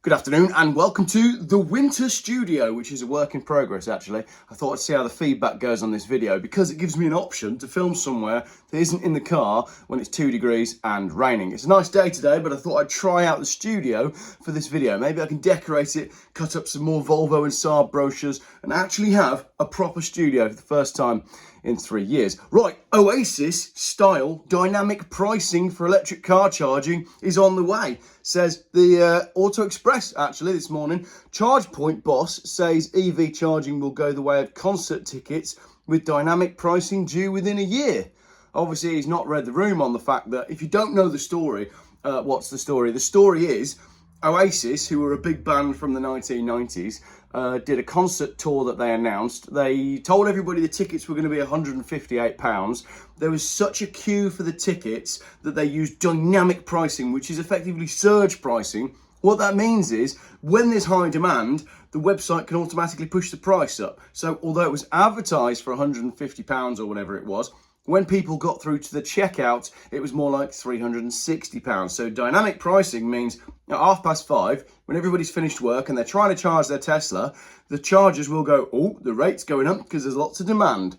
Good afternoon and welcome to the winter studio, which is a work in progress actually. I thought I'd see how the feedback goes on this video because it gives me an option to film somewhere that isn't in the car when it's 2 degrees and raining. It's a nice day today, but I thought I'd try out the studio for this video. Maybe I can decorate it, cut up some more Volvo and Saab brochures and actually have a proper studio for the first time in 3 years. Right, Oasis style dynamic pricing for electric car charging is on the way, says the Auto Express actually this morning. ChargePoint boss says EV charging will go the way of concert tickets with dynamic pricing due within a year. Obviously, he's not read the room on the fact that if you don't know the story, what's the story? The story is Oasis, who were a big band from the 1990s, did a concert tour that they announced. They told everybody the tickets were going to be £158. There was such a queue for the tickets that they used dynamic pricing, which is effectively surge pricing. What that means is when there's high demand, the website can automatically push the price up. So although it was advertised for £150 or whatever it was, when people got through to the checkout, it was more like £360. So dynamic pricing means at 5:30, when everybody's finished work and they're trying to charge their Tesla, the chargers will go, oh, the rate's going up because there's lots of demand.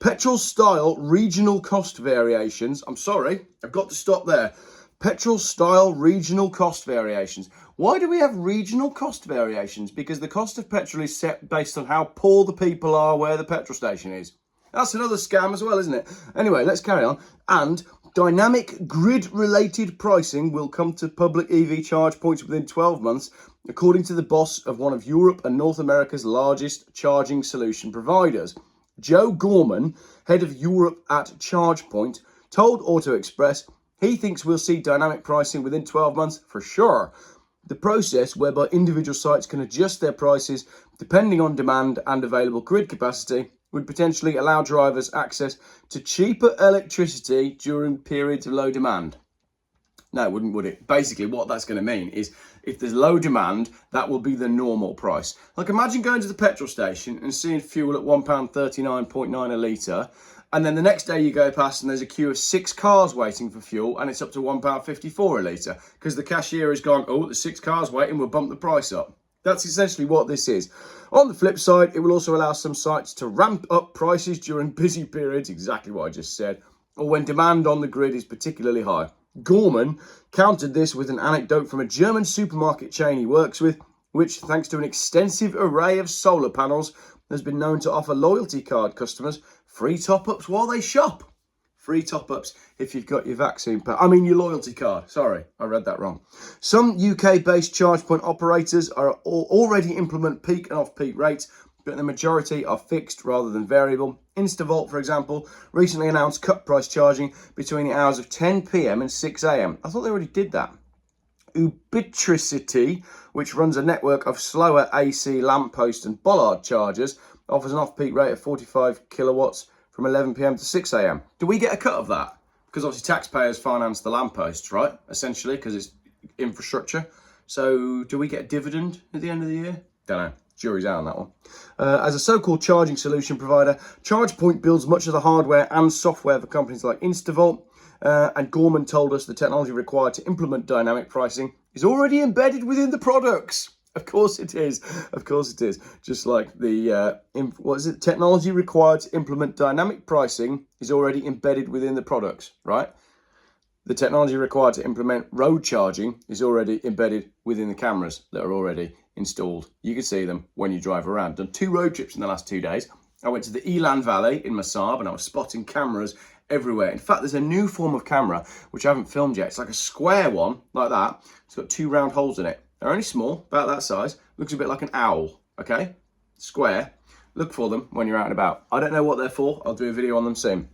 Petrol style regional cost variations. I'm sorry, I've got to stop there. Petrol style regional cost variations. Why do we have regional cost variations? Because the cost of petrol is set based on how poor the people are where the petrol station is. That's another scam as well, isn't it? Anyway, let's carry on. And dynamic grid-related pricing will come to public EV charge points within 12 months, according to the boss of one of Europe and North America's largest charging solution providers. Joe Gorman, head of Europe at ChargePoint, told Auto Express he thinks we'll see dynamic pricing within 12 months for sure. The process whereby individual sites can adjust their prices depending on demand and available grid capacity would potentially allow drivers access to cheaper electricity during periods of low demand. No, it wouldn't, would it? Basically, what that's going to mean is if there's low demand, that will be the normal price. Like imagine going to the petrol station and seeing fuel at £1.39.9 a litre, and then the next day you go past and there's a queue of 6 cars waiting for fuel and it's up to £1.54 a litre because the cashier has gone, oh, there's 6 cars waiting, we'll bump the price up. That's essentially what this is. On the flip side, it will also allow some sites to ramp up prices during busy periods, exactly what I just said, or when demand on the grid is particularly high. Gorman countered this with an anecdote from a German supermarket chain he works with, which, thanks to an extensive array of solar panels, has been known to offer loyalty card customers free top-ups while they shop. Free top-ups if you've got your vaccine your loyalty card. Sorry, I read that wrong. Some UK-based ChargePoint operators are already implement peak and off-peak rates, but the majority are fixed rather than variable. Instavolt, for example, recently announced cut price charging between the hours of 10 p.m. and 6 a.m. I thought they already did that. Ubitricity, which runs a network of slower AC lamppost and bollard chargers, offers an off-peak rate of 45 kilowatts from 11 p.m. to 6 a.m. Do we get a cut of that? Because obviously taxpayers finance the lampposts, right? Essentially, because it's infrastructure. So do we get a dividend at the end of the year? Don't know. Jury's out on that one. As a so-called charging solution provider, ChargePoint builds much of the hardware and software for companies like Instavolt. And Gorman told us the technology required to implement dynamic pricing is already embedded within the products. Of course it is. Of course it is. Just like the, technology required to implement dynamic pricing is already embedded within the products, right? The technology required to implement road charging is already embedded within the cameras that are already installed. You can see them when you drive around. Done 2 road trips in the last 2 days. I went to the Elan Valley in Saab and I was spotting cameras everywhere. In fact, there's a new form of camera, which I haven't filmed yet. It's like a square one, like that. It's got 2 round holes in it. They're only small, about that size. Looks a bit like an owl, okay? Square. Look for them when you're out and about. I don't know what they're for. I'll do a video on them soon.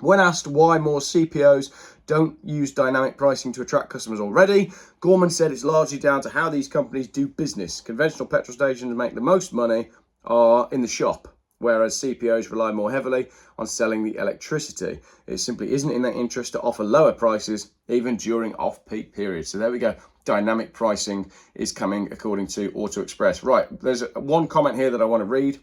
When asked why more CPOs don't use dynamic pricing to attract customers already, Gorman said it's largely down to how these companies do business. Conventional petrol stations make the most money are in the shop, whereas CPOs rely more heavily on selling the electricity. It simply isn't in their interest to offer lower prices, even during off-peak periods. So there we go. Dynamic pricing is coming according to Auto Express. Right, there's one comment here that I want to read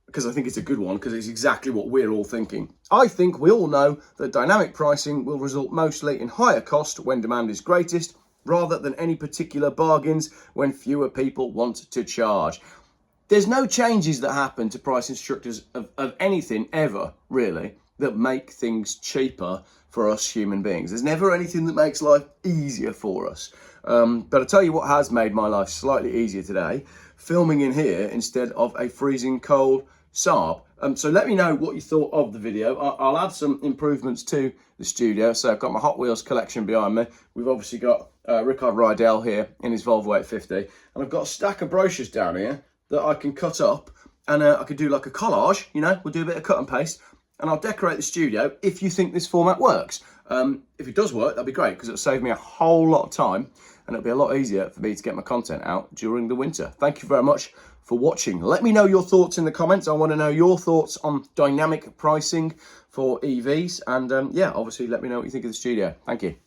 because I think it's a good one because it's exactly what we're all thinking. I think we all know that dynamic pricing will result mostly in higher cost when demand is greatest, rather than any particular bargains when fewer people want to charge. There's no changes that happen to pricing structures of anything ever, really, that make things cheaper for us human beings. There's never anything that makes life easier for us. But I'll tell you what has made my life slightly easier today, filming in here instead of a freezing cold Saab. So let me know what you thought of the video. I'll add some improvements to the studio. So I've got my Hot Wheels collection behind me. We've obviously got Rickard Rydell here in his Volvo 850. And I've got a stack of brochures down here that I can cut up, and I could do like a collage, you know, we'll do a bit of cut and paste, and I'll decorate the studio if you think this format works. If it does work, that'd be great, because it'll save me a whole lot of time, and it'll be a lot easier for me to get my content out during the winter. Thank you very much for watching. Let me know your thoughts in the comments. I want to know your thoughts on dynamic pricing for EVs, and yeah, obviously let me know what you think of the studio. Thank you.